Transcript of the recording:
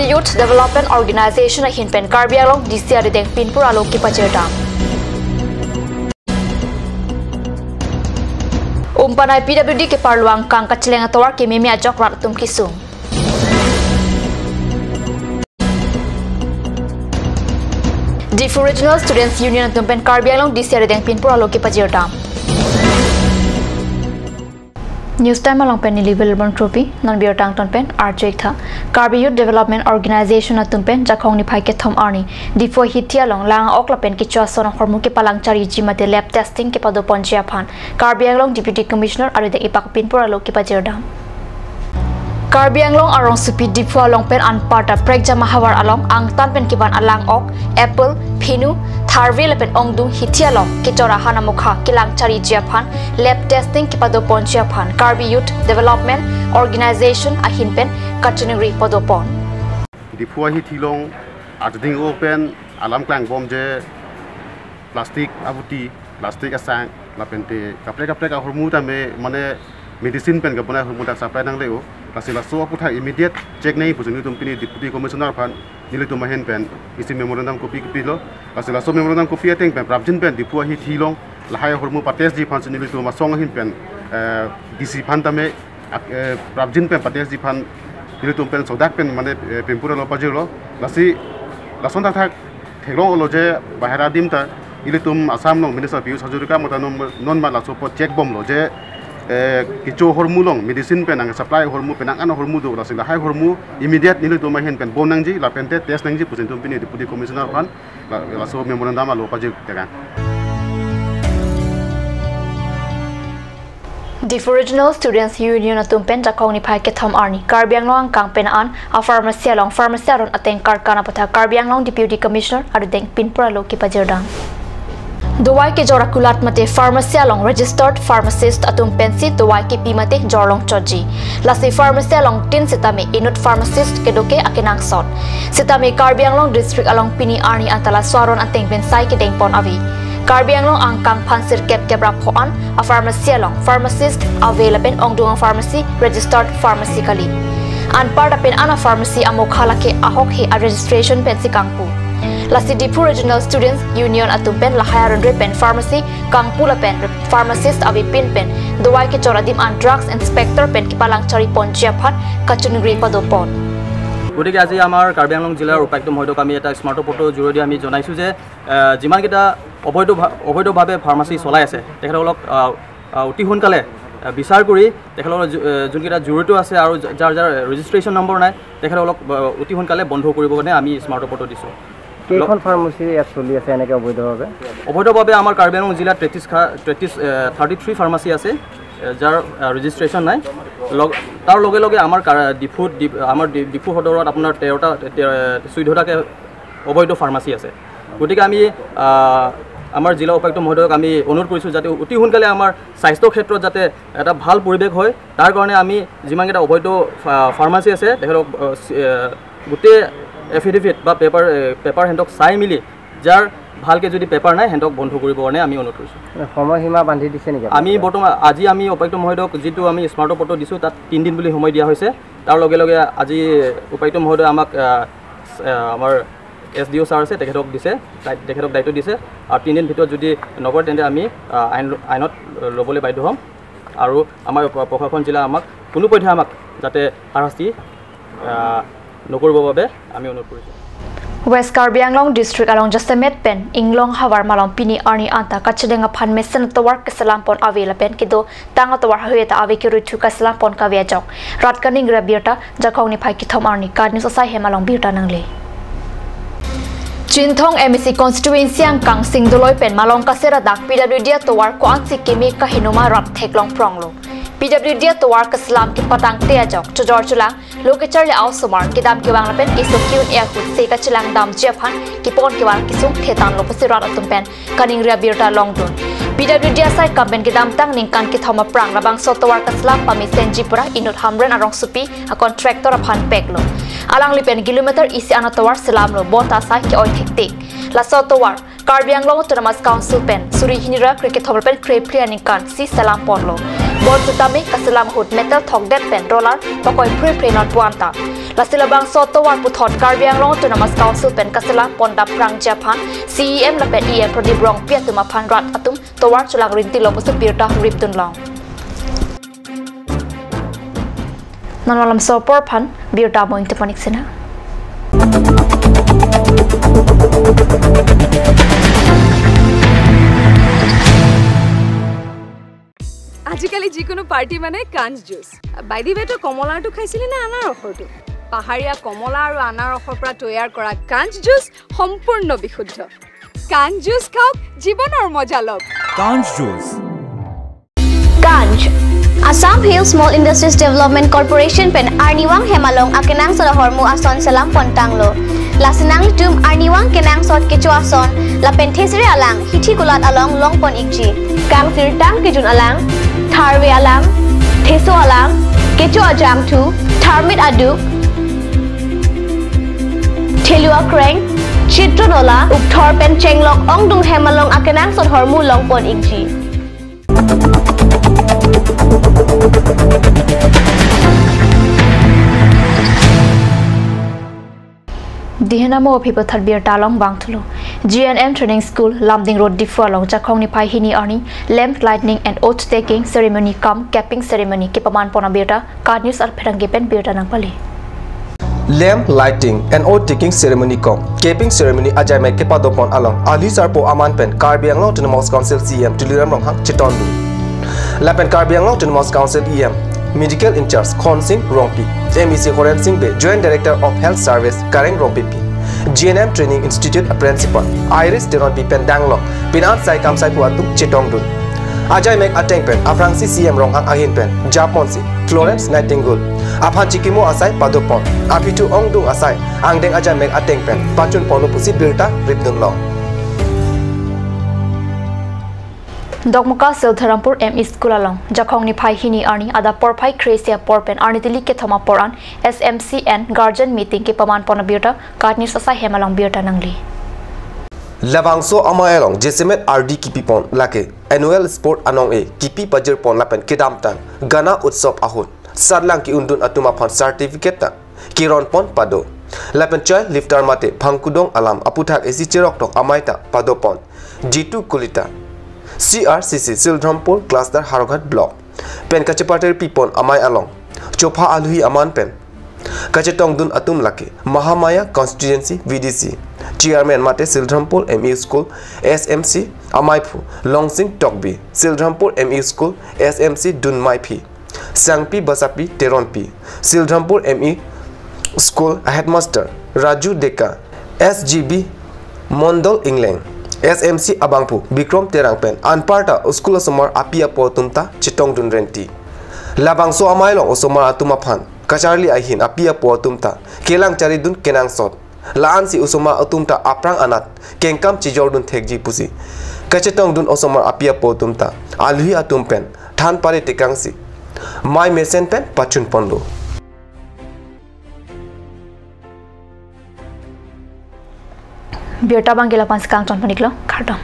Karbi Youth Development Organization hinpen Karbi Anglong DCR deng Pinpur Alok ki pajerda. Umpanai PWD ke Parluang kang kacileng atawar ke mimi ajok ratum kisung. Difu Regional Students Union tumpen Karbi Anglong DCR deng Pinpur Alok ki pajerda. News time along pen level burn trophy non beer tang ton pen arjek tha Karbi Youth Development Organization atum pen jakhong ni phai ke thom arni difo hitia long lang okla pen ki chwa son hormu ke palang chari jimate lab testing ke pado ponjia phan Karbi Anglong Deputy Commissioner are de ipak Pinpur Alok ki pajerda Karbi Anglong arong supi difo along pen an parta prekja mahawar along ang tan pen ki ban alang ok apple phinu Tharvil pen ongdung hitia long kitora hana mukha kilang chari jiaphan lab testing kipado ponchiaphan Karbi Youth Development Organization ahin pen kachinuri podopon dipua hitilong ading open alam klang bom je plastik abuti plastik asang lapente kapre ka hormu ta me mane medicine pen ka bana hormu ta supply nang leo kasila so putha immediate check nei pujuni tumpini deputy commissioner phan nili tu mahen pen isi memorandum copy lo kasila so memorandum copy ateng pen prabjin pen dipua hi thilong lahai hormu pates ji phan nili tu ma song hin pen dc phan tame prabjin pen pates ji phan nili tu pen sodak pen mane Pinpur lo pajelo lasi lason thak thelong lo je bahara dim ta nili tum asam long minister pius hajurika mota non ma la so po check bom lo je kicho hormu long medicine pen ang supply hormu penang an hormu do la singa hai hormu immediate nilu to mahen pen bonang ji la pente test nang ji pusin tum pini deputy commissioner pan la so memorandum lo paje tegan Difu Regional Students Union atum pen jakhong ni phai ke thom arni Karbi Anglong kang pen an a pharmacy along pharmacy aron ateng karkana patha Karbi Anglong Deputy Commissioner adu deng Pinpur Alok ki pajerda Dowai ke jora kulat mate pharmacy along registered pharmacist atum pensi dowai ke pimate jorlong choji lasi pharmacy along tin sitame inut pharmacist ke doke akenang sot sitame Karbi Anglong district along pini arni antala swaron ateng pensai ke deng pon avi Karbi Anglong angkang pansir kep kebra phoan a pharmacy along pharmacist available ongdung pharmacy registered pharmacy kali an part pen ana pharmacy amokhala ke ahok he a registration pensi kangpu Lasi Difu Regional Students Union atum pen lahayaron pen pharmacy kangpula pen pharmacist avi pin pen dowai ke choradim an drugs inspector pen kipalang chari ponjia phat kachunugri padopon গতিকে আজি আমাৰ কাৰ্বি আংলং জিলাৰ উপায়ুক্ত মহোদয়ক আমি এটা smart photo জৰিয়তে আমি জনাইছো যে যিমান কেইটা অবৈধভাৱে ফাৰ্মাচী চলাই আছে তেখেতসকলক অতি সোনকালে বিচাৰ কৰি তেখেতসকলৰ যোনকেইটা জড়িত আছে আৰু যাৰ ৰেজিষ্ট্ৰেশ্যন নম্বৰ নাই তেখেতসকলক অতি সোনকালে বন্ধ কৰিবৰ কাৰণে আমি স্মাৰ্ট ফটো দিছো কেইখন ফাৰ্মাচী ইয়াত চলি আছে এনেকৈ অবৈধভাৱে আমাৰ কাৰ্বি আংলং জিলাত 33 ফাৰ্মাচী আছে যাৰ ৰেজিষ্ট্ৰেশ্যন নাই তাৰ লগে লগে আমাৰ ডিফু সদৰত আপোনাৰ 14টাকে অবৈধ ফাৰ্মাচী আছে গতিকে আমি আমাৰ জিলা উপায়ুক্ত মহোদয়ক আমি অনুৰোধ কৰিছোঁ যাতে অতি সোনকালে আমাৰ স্বাস্থ্য ক্ষেত্ৰত যাতে এটা ভাল পৰিৱেশ হয় তাৰ কাৰণে আমি যিমানকেইটা অবৈধ ফাৰ্মাচী আছে তেখেতক গোটেই এফিডেভিট বা পেপাৰ হেণ্ডক চাই মিলি যাৰ ভালকে যদি পেপাৰ নাই হেণ্ডক বন্ধ কৰিব কাৰণে আমি অনুৰোধ কৰিছোঁ সময়সীমা বান্ধি দিছে নেকি আমি বৰ্তমান আজি আমি উপায়ুক্ত মহোদয়ক যিটো আমি স্মাৰ্ট ফটো দিছোঁ তাত 3 দিন বুলি সময় দিয়া হৈছে তাৰ লগে লগে আজি উপায়ুক্ত মহোদয় আমাক আমাৰ SDO ছাৰ আছে তেখেতক দিছে তেখেতক দায়িত্ব দিছে আৰু 3 দিন ভিতৰত যদি নকৰে তেন্তে আমি আইনত ল'বলৈ বাধ্য হ'ম আৰু আমাৰ প্ৰশাসন জিলা আমাক কোনো পধ্যে আমাক যাতে হাৰাশাস্তি নকৰিবৰ বাবে আমি অনুৰোধ কৰিছোঁ West Karbi Anglong District along Jasamet pen Inglong Hawar malong pini arni anta kachedenga phan mesen towar kesalam pon avela pen kido tanga towar hoeta ave ki rutu kesalam pon ka viajok rat kaning rabirta jakhong ni phai ki thom arni kadni sosai hemalong birta nangle Chinthong MEC constituency ang kang singdoloi pen malong kasera dak PWD towar ko ansi kemi ka hinuma rat theklong pronglo PWD towar kesalam ki patang te ajok chojor chulang lokecher le ausomar kidam ki wang pen isokyun air hut se ka chulang dam jephan ki pon ki wang kisung thetan lo pasirat atum pen kaning rabirta longdun PWD sai kampen kidam tang ningkan ki thoma prang labang so towar kesalam pami senjipura inut hamren arong supi a contractor aphan peklo alang lipen kilometer isi ana towar selam lo bota sai ki oi thektik la so towar Karbi Anglong Autonomous Council pen suri hinira cricket thobal pen krepli ningkan si selam ponlo Bon tutami kasalam hut metal thok det pen roller pakoi pre not puanta lasila bang so towar puthot Karbi Anglong Autonomous Council pen kasela ponda prang japhan CEM la pen EM prodib rong piatuma phan rat atum towar chulang rinti lo musu birta riptun long nanwalam so por phan birta moing te panik sena আজিকালি যিকোনো party মানে কাঞ্জ juice বাইদি বেটো কমলাটো খাইছিলি না আনাৰ ৰসটো পাহাৰীয়া কমলা আৰু আনাৰ ৰসৰ পৰা তৈয়াৰ কৰা কাঞ্জ জুচ সম্পূৰ্ণ বিশুদ্ধ কাঞ্জ জুচ খাওক জীৱনৰ মজা লওক কাঞ্জ juice কাঞ্জ Assam Hill Small Industries Development Corporation pen Arniwang Hemalong akenang sa hormu ason salam pontanglo lasinang tum Arniwang kenang sot kechu ason la penthesri alang hithi kulat along longpon ikji kang sirtang kijun alang tharwe alang theso alang kechu ajam thu tharmit adu thelua kreng chitronola ukthor pen chenglok ongdung hemalong akenang sot hormu longpon ikji Dihenamo people tharbir talong bangthulu GNM Training School Lamding Road Difualong Chakhongni Phai Hini Arni lamp lighting and oath taking ceremony cum capping ceremony ke paman pona birta card news ar pherange pen birta nang pali lamp lighting and oath taking ceremony com capping ceremony ajai me ke padopon along ali sarpo aman pen Karbi Anglong Autonomous Council CM tuliram rong hang chitondu lapen Karbi Anglong Autonomous Council EM Medical in charge Khonsing Rongpi MEC Horen Singh Be Joint Director of Health Service Kareng Rongpi GNM Training Institute Principal Iris Teron Pendanglo Pinat Sai Kam Sai Puatu Chitongdun Ajai Mek Ateng Pen Afrangsi CM Ronghang Ahin Pen Japonsi Florence Nightingale Aphan Chikimo Asai Padopon Apitu Ongdung Asai Angdeng Ajai Mek Ateng Pen Pachun Ponu Pusi Birta Ripdun Long Dogmuka Siltharampur ME School along Jakhongni Phai Hini Arni Ada Porphai Cresia Porpen Arnitili ke Thoma Poran SMCN Guardian Meeting ke paman pona birta Katni Sasa Hemalong birta nangli Labangso Amayalong Jesemet RD Kipipon Lake Annual Sport Anong E Kipi Pajer Pon Lapen Kedamtan Gana Utsop Ahun Sadlang ki undun atuma pon certificate ta Kiron Pon Pado Lapen Child Lifter Mate Phangkudong Alam Aputhak Esi Cherok Tok Amaita Pado Pon G2 Kulita CRCC Sildrampur Cluster Haroghat Block Pen Kachepater Pipon Amai Along Chopha Alhui Aman Pen Kachetong Dun Atum Lake Mahamaya Constituency VDC Chairman Mate Sildrampur ME School SMC Amaipu Longsing Tokbi Sildrampur ME School SMC Dunmaipi Sangpi Basapi Teronpi Sildrampur ME School Headmaster Raju Deka SGB Mondol England SMC Abangpu Bikrom Terangpen Anparta School Somar Apia Potumta Chitong Dun Renti Labangso Amailong Osomar Atumaphan Kacharli Ahin Apia Potumta Kelang Charidun Kenang Sot Laansi Usoma Atumta Aprang Anat Kenkam Chijordun Thekji Pusi Kachetong Dun Osomar Apia Potumta Alhui Atumpen Than Pare Tekangsi Mai Mesen Pen Pachun Pondo birta bangila pan skang ton paniklo khartam